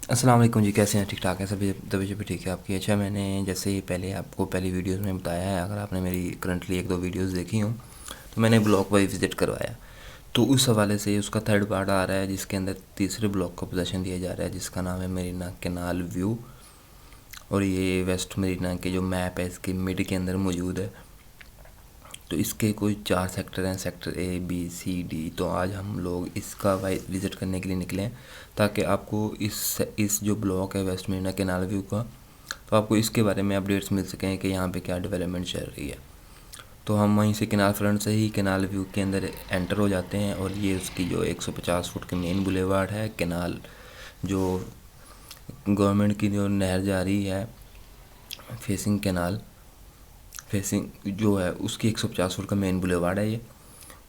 अस्सलाम वालेकुम जी, कैसे हैं? ठीक ठाक हैं सभी? तबीयत भी ठीक है आपकी? अच्छा, मैंने जैसे ही पहले आपको पहली वीडियोस में बताया है, अगर आपने मेरी करंटली एक दो वीडियोस देखी हों तो मैंने ब्लॉक वाइज विज़िट करवाया। तो उस हवाले से उसका थर्ड पार्ट आ रहा है जिसके अंदर तीसरे ब्लॉक का पोजीशन दिया जा रहा है जिसका नाम है मरीना कैनाल व्यू। और ये वेस्ट मरीना के जो मैप है इसके मिड के अंदर मौजूद है। तो इसके कोई 4 सेक्टर हैं, sector A B C D. तो आज हम लोग इसका विज़िट करने के लिए निकले हैं ताकि आपको इस जो ब्लॉक है वेस्ट मरीना कैनाल व्यू का, तो आपको इसके बारे में अपडेट्स मिल सकें कि यहाँ पे क्या डेवलपमेंट चल रही है। तो हम वहीं से कैनाल फ्रंट से ही कैनाल व्यू के अंदर एंटर हो जाते हैं। और ये उसकी जो 150 फुट की मेन बुलेवार्ड है, कैनाल जो गवर्नमेंट की जो नहर जा रही है फेसिंग कैनाल, फेसिंग जो है उसकी 150 फुट का मेन बुलेवार्ड है ये।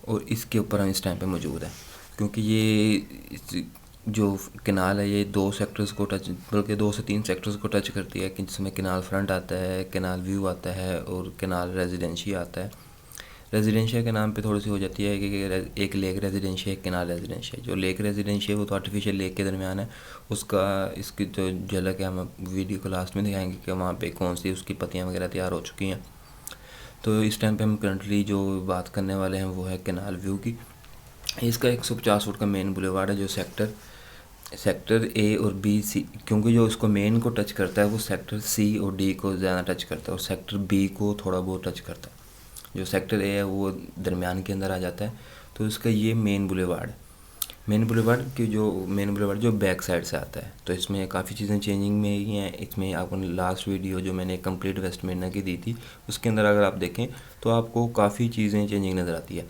और इसके ऊपर हम इस टाइम पे मौजूद है क्योंकि ये जो कैनाल है ये 2 सेक्टर्स को टच, बल्कि 2 से 3 सेक्टर्स को टच करती है कि जिसमें कैनाल फ्रंट आता है, कैनाल व्यू आता है और कैनाल रेजिडेंशिया आता है। रेजिडेंशिया के नाम पे थोड़ी सी हो जाती है कि एक लेक रेजिडेंशिया, एक कैनाल रेजिडेंशिया। जो लेक रेजिडेंशिया है वो तो आर्टिफिशियल लेक के दरमियान है, उसका इसकी जो झलक है हम वीडियो को लास्ट में दिखाएंगे कि वहाँ पे कौन सी उसकी पत्तियाँ वगैरह तैयार हो चुकी हैं। तो इस टाइम पे हम करंटली जो बात करने वाले हैं वो है कैनाल व्यू की। इसका 150 फुट का मेन बुलेवार्ड है जो सेक्टर ए और बी सी, क्योंकि जो इसको मेन को टच करता है वो सेक्टर सी और डी को ज़्यादा टच करता है और सेक्टर बी को थोड़ा बहुत टच करता है। जो सेक्टर ए है वो दरमियान के अंदर आ जाता है। तो इसका ये मेन बुलेवार्ड है। मेन बुलेवार्ड जो बैक साइड से आता है। तो इसमें काफ़ी चीज़ें चेंजिंग में ही हैं। इसमें आपको लास्ट वीडियो जो मैंने कंप्लीट वेस्ट मरीना की दी थी उसके अंदर अगर आप देखें तो आपको काफ़ी चीज़ें चेंजिंग नज़र आती है।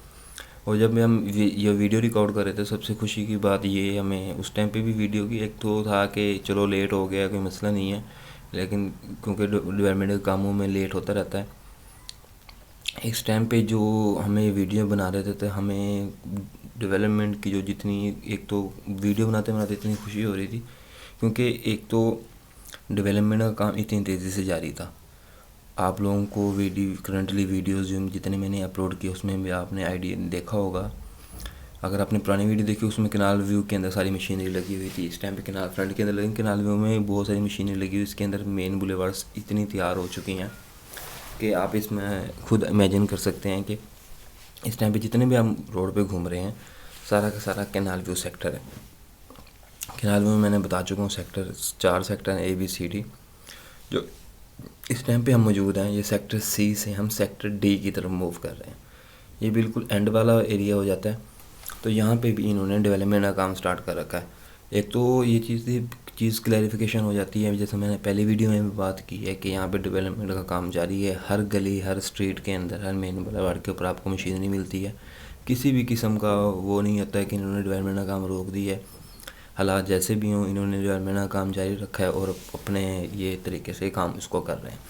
और जब हम ये वीडियो रिकॉर्ड कर रहे थे, सबसे खुशी की बात ये हमें उस टाइम पे भी वीडियो की एक तो था कि चलो लेट हो गया कोई मसला नहीं है, लेकिन क्योंकि डेवलपमेंट के कामों में लेट होता रहता है। इस टाइम पे जो हमें वीडियो बना रहे थे तो हमें डेवलपमेंट की जो जितनी, एक तो वीडियो बनाते बनाते इतनी खुशी हो रही थी क्योंकि एक तो डेवलपमेंट का काम इतनी तेज़ी से जारी था। आप लोगों को करंटली वीडियोस जो जितने मैंने अपलोड किए उसमें भी आपने आइडिया देखा होगा। अगर आपने पुरानी वीडियो देखी उसमें कैनाल व्यू के अंदर सारी मशीनरी लगी हुई थी। इस टाइम पे कैनाल फ्रंट के अंदर, लेकिन कैनाल व्यू में बहुत सारी मशीनरी लगी हुई। इसके अंदर मेन बुलेवार्ड्स इतनी तैयार हो चुकी हैं कि आप इसमें खुद इमेजिन कर सकते हैं कि इस टाइम पे जितने भी हम रोड पे घूम रहे हैं सारा का सारा कैनाल व्यू सेक्टर है। कैनाल व्यू में मैंने बता चुका हूँ सेक्टर 4 सेक्टर हैं, ए बी सी डी। जो इस टाइम पे हम मौजूद हैं ये सेक्टर सी से हम सेक्टर डी की तरफ मूव कर रहे हैं। ये बिल्कुल एंड वाला एरिया हो जाता है। तो यहाँ पे भी इन्होंने डेवलपमेंट का काम स्टार्ट कर रखा है। एक तो ये चीज़ क्लैरिफिकेशन हो जाती है, जैसे मैंने पहली वीडियो में भी बात की है कि यहाँ पे डेवलपमेंट का काम जारी है। हर गली, हर स्ट्रीट के अंदर, हर मेन बुलेवार्ड के ऊपर आपको मशीनरी मिलती है। किसी भी किस्म का वो नहीं होता है कि इन्होंने डेवलपमेंट का काम रोक दिया है। हालात जैसे भी हों, इन्होंने डेवलपमेंट का काम जारी रखा है और अपने ये तरीके से काम इसको कर रहे हैं।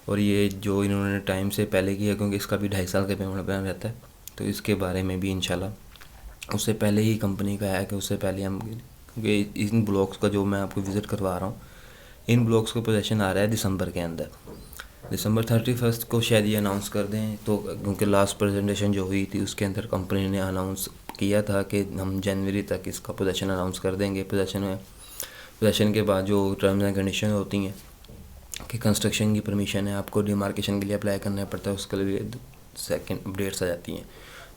और ये जो इन्होंने टाइम से पहले किया, क्योंकि इसका भी 2.5 साल का पेमेंट प्लान रहता है, तो इसके बारे में भी इंशाल्लाह उससे पहले ही कंपनी का है कि उससे पहले हम, क्योंकि इन ब्लॉक्स का जो मैं आपको विज़िट करवा रहा हूँ, इन ब्लॉक्स का पोजीशन आ रहा है दिसंबर के अंदर। दिसंबर 31 को शायद ये अनाउंस कर दें। तो क्योंकि लास्ट प्रेजेंटेशन जो हुई थी उसके अंदर कंपनी ने अनाउंस किया था कि हम जनवरी तक इसका पोजीशन अनाउंस कर देंगे। पोजीशन के बाद जो टर्म्स एंड कंडीशन होती हैं कि कंस्ट्रक्शन की परमिशन है, आपको डिमार्केशन के लिए अप्लाई करना पड़ता है, उसके लिए सेकंड अपडेट्स आ जाती हैं।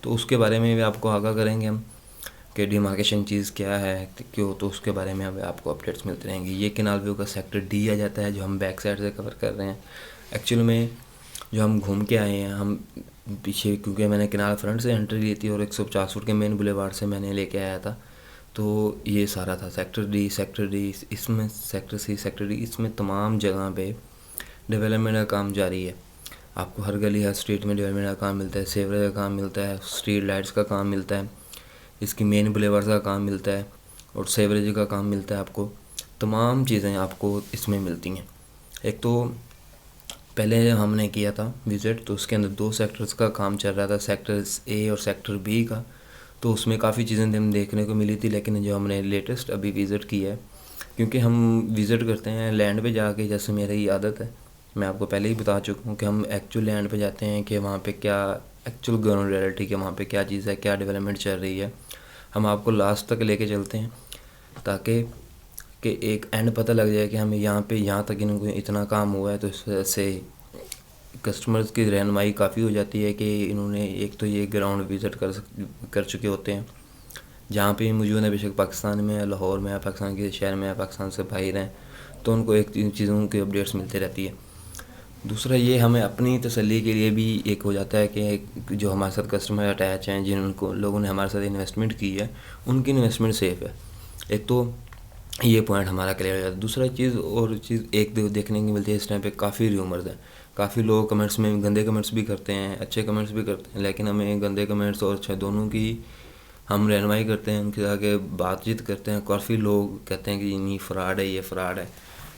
तो उसके बारे में भी आपको आगाह करेंगे हम कि डिमार्केशन चीज़ क्या है क्यों, तो उसके बारे में हमें आपको अपडेट्स मिलते रहेंगे। ये कैनाल व्यू का सेक्टर डी आ जाता है जो हम बैक साइड से कवर कर रहे हैं। एक्चुअल में जो हम घूम के आए हैं हम पीछे, क्योंकि मैंने कैनाल फ्रंट से एंट्री ली थी और 150 फुट के मेन बुलेवार्ड से मैंने लेके आया था। तो ये सारा था सेक्टर डी। इसमें सेक्टर सी, सेक्टर डी, इसमें तमाम जगह पे डेवलपमेंट का काम जारी है। आपको हर गली, हर स्ट्रीट में डेवलपमेंट का काम मिलता है, सेवरेज का काम मिलता है, स्ट्रीट लाइट्स का काम मिलता है, इसकी मेन बुलेवार्ड का काम मिलता है और सेवरेज का काम मिलता है। आपको तमाम चीज़ें आपको इसमें मिलती हैं। एक तो पहले हमने किया था विज़िट, तो उसके अंदर 2 सेक्टर्स का काम चल रहा था, सेक्टर ए और सेक्टर बी का। तो उसमें काफ़ी चीज़ें हम देखने को मिली थी। लेकिन जो हमने लेटेस्ट अभी विज़िट किया है, क्योंकि हम विज़िट करते हैं लैंड पे जाके, जैसे मेरी आदत है, मैं आपको पहले ही बता चुका हूँ कि हम एक्चुअल लैंड पे जाते हैं कि वहाँ पे क्या एक्चुअल ग्राउंड रियलिटी के वहाँ पे क्या चीज़ है, क्या डेवलपमेंट चल रही है, हम आपको लास्ट तक लेके चलते हैं ताकि कि एक एंड पता लग जाए कि हमें यहाँ तक इनको इतना काम हुआ है, तो इस वजह से कस्टमर्स की रहनुमाई काफ़ी हो जाती है कि इन्होंने एक तो ये ग्राउंड विज़िट कर चुके होते हैं जहाँ पे मौजूद है, बेशक पाकिस्तान में है, लाहौर में है, पाकिस्तान के शहर में है, पाकिस्तान से बाहर हैं, तो उनको एक चीज़ों की अपडेट्स मिलती रहती है। दूसरा ये हमें अपनी तसल्ली के लिए भी एक हो जाता है कि जो हमारे साथ कस्टमर अटैच हैं, जिनको लोगों ने हमारे साथ इन्वेस्टमेंट की है, उनकी इन्वेस्टमेंट सेफ़ है। एक तो ये पॉइंट हमारा क्लियर हो जाता है। दूसरा चीज़ एक देखने की मिलती है, इस टाइम पे काफ़ी र्यूमर्स हैं, काफ़ी लोग कमेंट्स में गंदे कमेंट्स भी करते हैं, अच्छे कमेंट्स भी करते हैं, लेकिन हमें गंदे कमेंट्स और अच्छे दोनों की हम रहनुमाई करते हैं, उनके आगे बातचीत करते हैं। काफ़ी लोग कहते हैं कि नहीं फ्रॉड है, ये फ्रॉड है।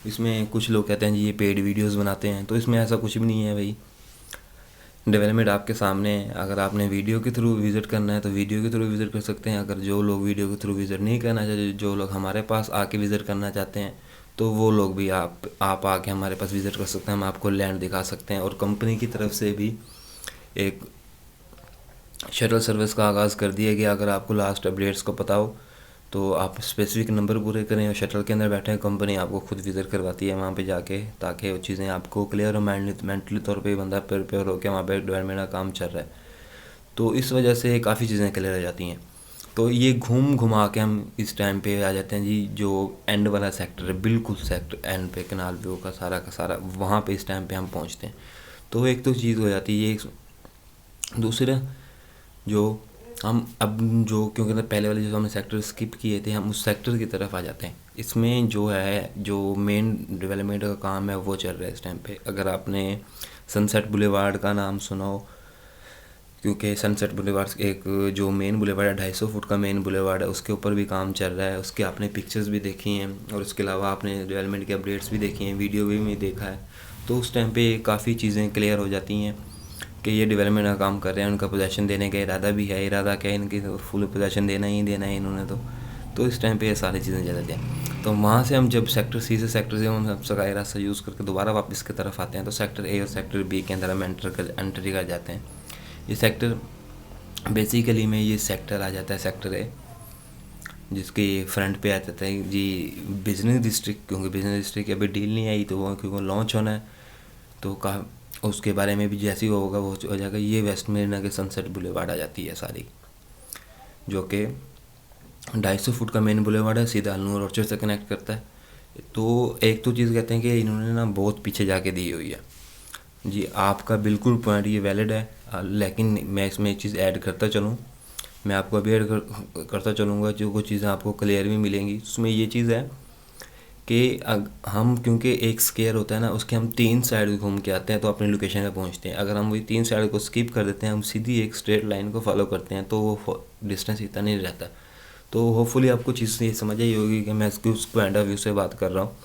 इसमें कुछ लोग कहते हैं जी ये पेड वीडियोस बनाते हैं, तो इसमें ऐसा कुछ भी नहीं है भाई। डेवलपमेंट आपके सामने है। अगर आपने वीडियो के थ्रू विज़िट करना है तो वीडियो के थ्रू विज़िट कर सकते हैं। अगर जो लोग वीडियो के थ्रू विज़िट नहीं करना चाहते, जो लोग हमारे पास आके विज़िट करना चाहते हैं, तो वो लोग भी आप आके हमारे पास विज़िट कर सकते हैं। हम आपको लैंड दिखा सकते हैं। और कंपनी की तरफ से भी एक शटल सर्विस का आगाज़ कर दिया गया। अगर आपको लास्ट अपडेट्स को पता हो तो आप स्पेसिफिक नंबर पूरे करें और शटल के अंदर बैठे, कंपनी आपको खुद विज़िट करवाती है वहाँ पे जाके, ताकि वो चीज़ें आपको क्लियर और मेंटली तौर पे बंदा प्रिपेयर हो के वहाँ पे डेवलपमेंट का काम चल रहा है। तो इस वजह से काफ़ी चीज़ें क्लियर हो जाती हैं। तो ये घुमा के हम इस टाइम पे आ जाते हैं जी, जो एंड वाला सेक्टर है, बिल्कुल सेक्टर एंड पे कैनाल व्यू का सारा वहाँ पे इस टाइम पे हम पहुँचते हैं। तो एक तो चीज़ हो जाती है। दूसरा जो हम अब जो क्योंकि पहले वाले जो हमने सेक्टर स्किप किए थे, हम उस सेक्टर की तरफ आ जाते हैं। इसमें जो है जो मेन डेवलपमेंट का काम है वो चल रहा है इस टाइम पे। अगर आपने सनसेट बुलेवार्ड का नाम सुना हो, क्योंकि सनसेट बुलेवार्ड एक जो मेन बुलेवार्ड है, 250 फुट का मेन बुलेवार्ड है, उसके ऊपर भी काम चल रहा है। उसके आपने पिक्चर्स भी देखी हैं और उसके अलावा आपने डेवलपमेंट के अपडेट्स भी देखी हैं, वीडियो भी देखा है। तो उस टाइम पे काफ़ी चीज़ें क्लियर हो जाती हैं कि ये डेवलपमेंट का काम कर रहे हैं। उनका पोजेसन देने का इरादा भी है। इरादा क्या है, इनकी फुल पोजेसन देना ही देना है इन्होंने। तो इस टाइम पे ये सारी चीज़ें चल रही हैं। तो वहाँ से हम जब सेक्टर से हम सबका रास्ता यूज़ करके दोबारा वापस की तरफ आते हैं, तो सेक्टर ए और सेक्टर बी के अंदर हम एंट्री कर जाते हैं। ये सेक्टर बेसिकली में ये सेक्टर आ जाता है सेक्टर ए, जिसके फ्रंट पे आ जाता है जी बिजनेस डिस्ट्रिक्ट। क्योंकि बिजनेस डिस्ट्रिक्ट अभी डील नहीं आई, तो वो क्योंकि लॉन्च होना है, तो उसके बारे में भी जैसे ही होगा वो हो जाएगा। ये वेस्ट मेरिना के सनसेट बुलेवार्ड आ जाती है सारी, जो कि 250 फुट का मेन बुलेवार्ड है, सीधा अलनूर ऑर्चर्ड से कनेक्ट करता है। तो एक तो चीज़ कहते हैं कि इन्होंने ना बहुत पीछे जाके दी हुई है जी। आपका बिल्कुल पॉइंट ये वैलिड है, लेकिन मैं इसमें एक चीज़ ऐड करता चलूँ, मैं आपको अभी ऐड करता चलूँगा, जो कुछ चीज़ें आपको क्लियर भी मिलेंगी। उसमें ये चीज़ है कि हम क्योंकि एक स्केयर होता है ना, उसके हम 3 साइड घूम के आते हैं तो अपनी लोकेशन पे पहुंचते हैं। अगर हम वही 3 साइड को स्किप कर देते हैं, हम सीधी एक स्ट्रेट लाइन को फॉलो करते हैं, तो वो डिस्टेंस इतना नहीं रहता। तो होपफुली आपको चीज़ ये समझ आई होगी कि मैं उस पॉइंट ऑफ व्यू से बात कर रहा हूँ।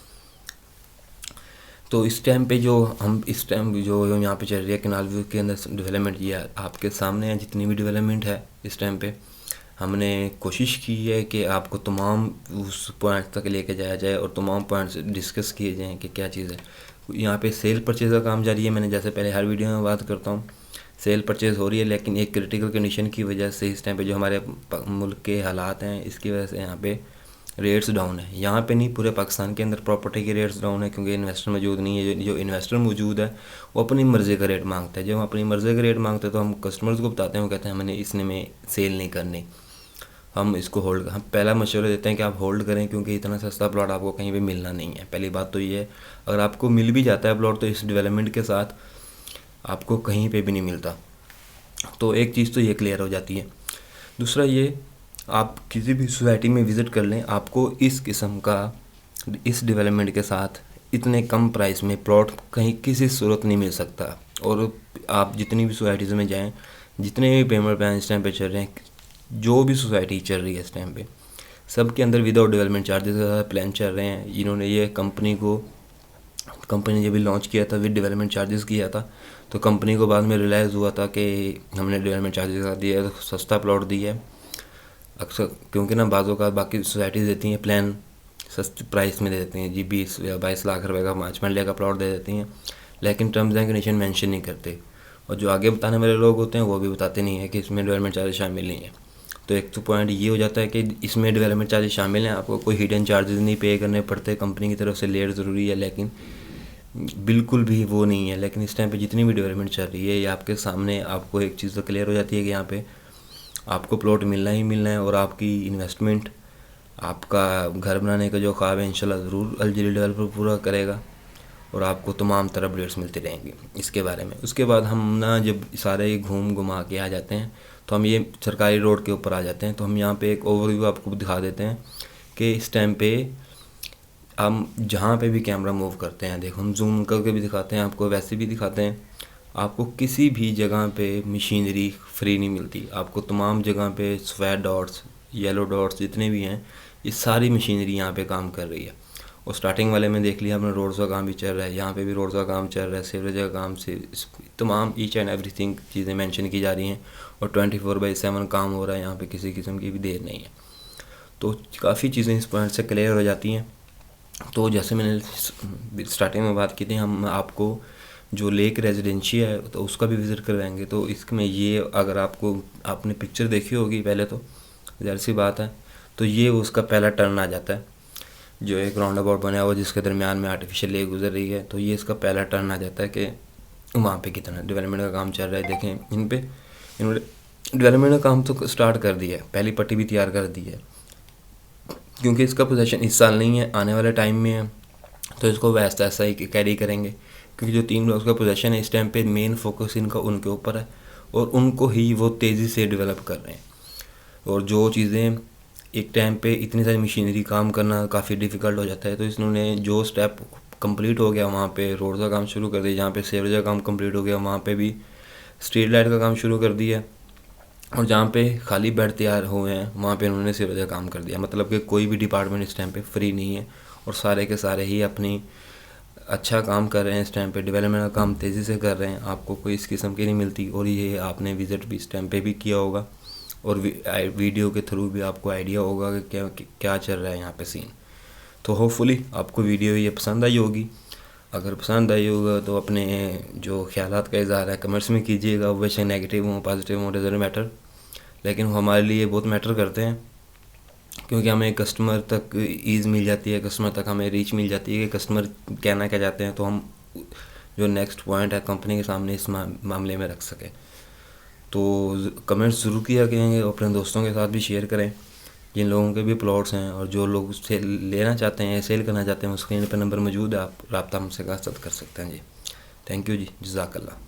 तो इस टाइम पे जो यहाँ पे चल रही है कैनाल व्यू के अंदर डेवलपमेंट, ये आपके सामने है। जितनी भी डेवलपमेंट है इस टाइम पे, हमने कोशिश की है कि आपको तमाम उस पॉइंट तक लेके जाया जाए और तमाम पॉइंट्स डिस्कस किए जाएँ कि क्या चीज़ है। यहाँ पे सेल परचेज़ का काम जारी है। मैंने जैसे पहले हर वीडियो में बात करता हूँ, सेल परचेज़ हो रही है, लेकिन एक क्रिटिकल कंडीशन की वजह से इस टाइम पे जो हमारे मुल्क के हालात हैं, इसकी वजह से यहाँ पे रेट्स डाउन है। यहाँ पे नहीं, पूरे पाकिस्तान के अंदर प्रॉपर्टी के रेट्स डाउन है, क्योंकि इन्वेस्टर मौजूद नहीं है। जो इन्वेस्टर मौजूद है वो अपनी मर्ज़ी का रेट मांगता है। जब हम अपनी मर्ज़ी का रेट मांगते हैं तो हम कस्टमर्स को बताते हैं, वो कहते हैं हमने इसने में सेल नहीं करनी, हम इसको होल्ड। हम पहला मशवरा देते हैं कि आप होल्ड करें, क्योंकि इतना सस्ता प्लॉट आपको कहीं पे मिलना नहीं है। पहली बात तो ये है, अगर आपको मिल भी जाता है प्लॉट, तो इस डेवलपमेंट के साथ आपको कहीं पे भी नहीं मिलता। तो एक चीज़ तो ये क्लियर हो जाती है। दूसरा ये, आप किसी भी सोसाइटी में विज़िट कर लें, आपको इस किस्म का इस डेवलपमेंट के साथ इतने कम प्राइस में प्लॉट कहीं किसी सूरत नहीं मिल सकता। और आप जितनी भी सोसाइटीज़ में जाएं, जितने भी पेमेंट प्लान इस टाइम पे चल रहे हैं, जो भी सोसाइटी चल रही है इस टाइम पे, सब के अंदर विदाउट डेवलपमेंट चार्जेस के साथ प्लान चल रहे हैं। इन्होंने ये कंपनी जब भी लॉन्च किया था विद डेवलपमेंट चार्जेस किया था, तो कंपनी को बाद में रियलाइज़ हुआ था कि हमने डेवलपमेंट चार्जेस के साथ दिया है तो सस्ता प्लॉट दिया है। अक्सर क्योंकि ना बाज़ों का बाकी सोसाइटीज़ देती हैं प्लान सस्ती प्राइस में दे देती हैं जी, 20 या 22 लाख रुपए का 5 मरले का प्लॉट दे देती हैं, लेकिन टर्म्स एंड कंडीशन मेंशन नहीं करते। और जो आगे बताने वाले लोग होते हैं वो भी बताते नहीं हैं कि इसमें डेवलपमेंट चार्जेस शामिल नहीं है। तो एक तो पॉइंट ये हो जाता है कि इसमें डेवलपमेंट चार्जेस शामिल हैं, आपको कोई हिडन चार्जेस नहीं पे करने पड़ते कंपनी की तरफ से। लेयर ज़रूरी है लेकिन बिल्कुल भी वो नहीं है। लेकिन इस टाइम पे जितनी भी डेवलपमेंट चल रही है ये आपके सामने, आपको एक चीज़ तो क्लियर हो जाती है कि यहाँ पे आपको प्लॉट मिलना ही मिलना है, और आपकी इन्वेस्टमेंट, आपका घर बनाने का जो ख्वाब है इंशाल्लाह ज़रूर अल-जलील डेवलपर पूरा करेगा, और आपको तमाम तरह अपडेट्स मिलती रहेंगी इसके बारे में। उसके बाद हम ना जब सारे घूम घुमा के आ जाते हैं तो हम ये सरकारी रोड के ऊपर आ जाते हैं। तो हम यहाँ पे एक ओवरव्यू आपको दिखा देते हैं कि इस टाइम पे हम जहाँ पे भी कैमरा मूव करते हैं, देखो हम जूम करके भी दिखाते हैं आपको, वैसे भी दिखाते हैं, आपको किसी भी जगह पे मशीनरी फ्री नहीं मिलती। आपको तमाम जगह पे सफ़ेद डॉट्स, येलो डॉट्स जितने भी हैं, ये सारी मशीनरी यहाँ पे काम कर रही है। और स्टार्टिंग वाले में देख लिया हमने रोड्स का काम भी चल रहा है, यहाँ पे भी रोड्स का काम चल रहा है, सीवरेज का काम से तमाम ईच एंड एवरीथिंग चीज़ें मेंशन की जा रही हैं, और 24/7 काम हो रहा है, यहाँ पे किसी किस्म की भी देर नहीं है। तो काफ़ी चीज़ें इस पॉइंट से क्लियर हो जाती हैं। तो जैसे मैंने स्टार्टिंग में बात की थी, हम आपको जो लेक रेजिडेंसी है तो उसका भी विज़िट करवाएंगे। तो इसमें ये अगर आपने पिक्चर देखी होगी पहले, तो ज़ाहिर सी बात है, तो ये उसका पहला टर्न आ जाता है, जो एक राउंड अबाउट बना हुआ जिसके दरमियान में आर्टिफिशियल लेक गुजर रही है। तो ये इसका पहला टर्न आ जाता है कि वहाँ पे कितना डेवलपमेंट का काम चल रहा है। देखें इन्होंने डेवलपमेंट का काम तो स्टार्ट कर दिया है, पहली पट्टी भी तैयार कर दी है, क्योंकि इसका पोजीशन इस साल नहीं है, आने वाले टाइम में है, तो इसको वैसा ऐसा ही कैरी करेंगे। क्योंकि जो 3 ब्लॉक्स का पोजीशन है इस टाइम पे मेन फोकस इनका उनके ऊपर है, और उनको ही वो तेज़ी से डेवलप कर रहे हैं। और जो चीज़ें एक टाइम पे इतनी सारी मशीनरी काम करना काफ़ी डिफ़िकल्ट हो जाता है, तो इन्होंने जो स्टेप कंप्लीट हो गया वहाँ पे रोड का काम शुरू कर दिया, जहाँ पे सीवरेज का काम कंप्लीट हो गया वहाँ पे भी स्ट्रीट लाइट का काम शुरू कर दिया, और जहाँ पे खाली बेड तैयार हुए हैं वहाँ पे उन्होंने सीवरेज का काम कर दिया। मतलब कि कोई भी डिपार्टमेंट इस टाइम पे फ्री नहीं है, और सारे के सारे ही अपनी अच्छा काम कर रहे हैं इस टाइम पे, डेवलपमेंट का काम तेज़ी से कर रहे हैं, आपको कोई इस किस्म की नहीं मिलती। और ये आपने विज़िट भी इस टाइम पे भी किया होगा, और वीडियो के थ्रू भी आपको आइडिया होगा कि क्या चल रहा है यहाँ पे सीन। तो होपफुली आपको वीडियो ये पसंद आई होगी। अगर पसंद आई होगा तो अपने जो ख्यालात का इज़हार है कमेंट्स में कीजिएगा, वैसे नेगेटिव हो पॉजिटिव हो डजंट मैटर, लेकिन वो हमारे लिए बहुत मैटर करते हैं, क्योंकि हमें कस्टमर तक ईज़ मिल जाती है, कस्टमर तक हमें रीच मिल जाती है कि कस्टमर कहना क्या चाहते हैं, तो हम जो नेक्स्ट पॉइंट है कंपनी के सामने इस मामले में रख सकें। तो कमेंट्स ज़रूर किया करेंगे, अपने दोस्तों के साथ भी शेयर करें जिन लोगों के भी प्लॉट्स हैं, और जो लोग से लेना चाहते हैं, सेल करना चाहते हैं, स्क्रीन पर नंबर मौजूद है, आप रब्ता हमसे कर सकते हैं जी। थैंक यू जी, जज़ाकल्लाह।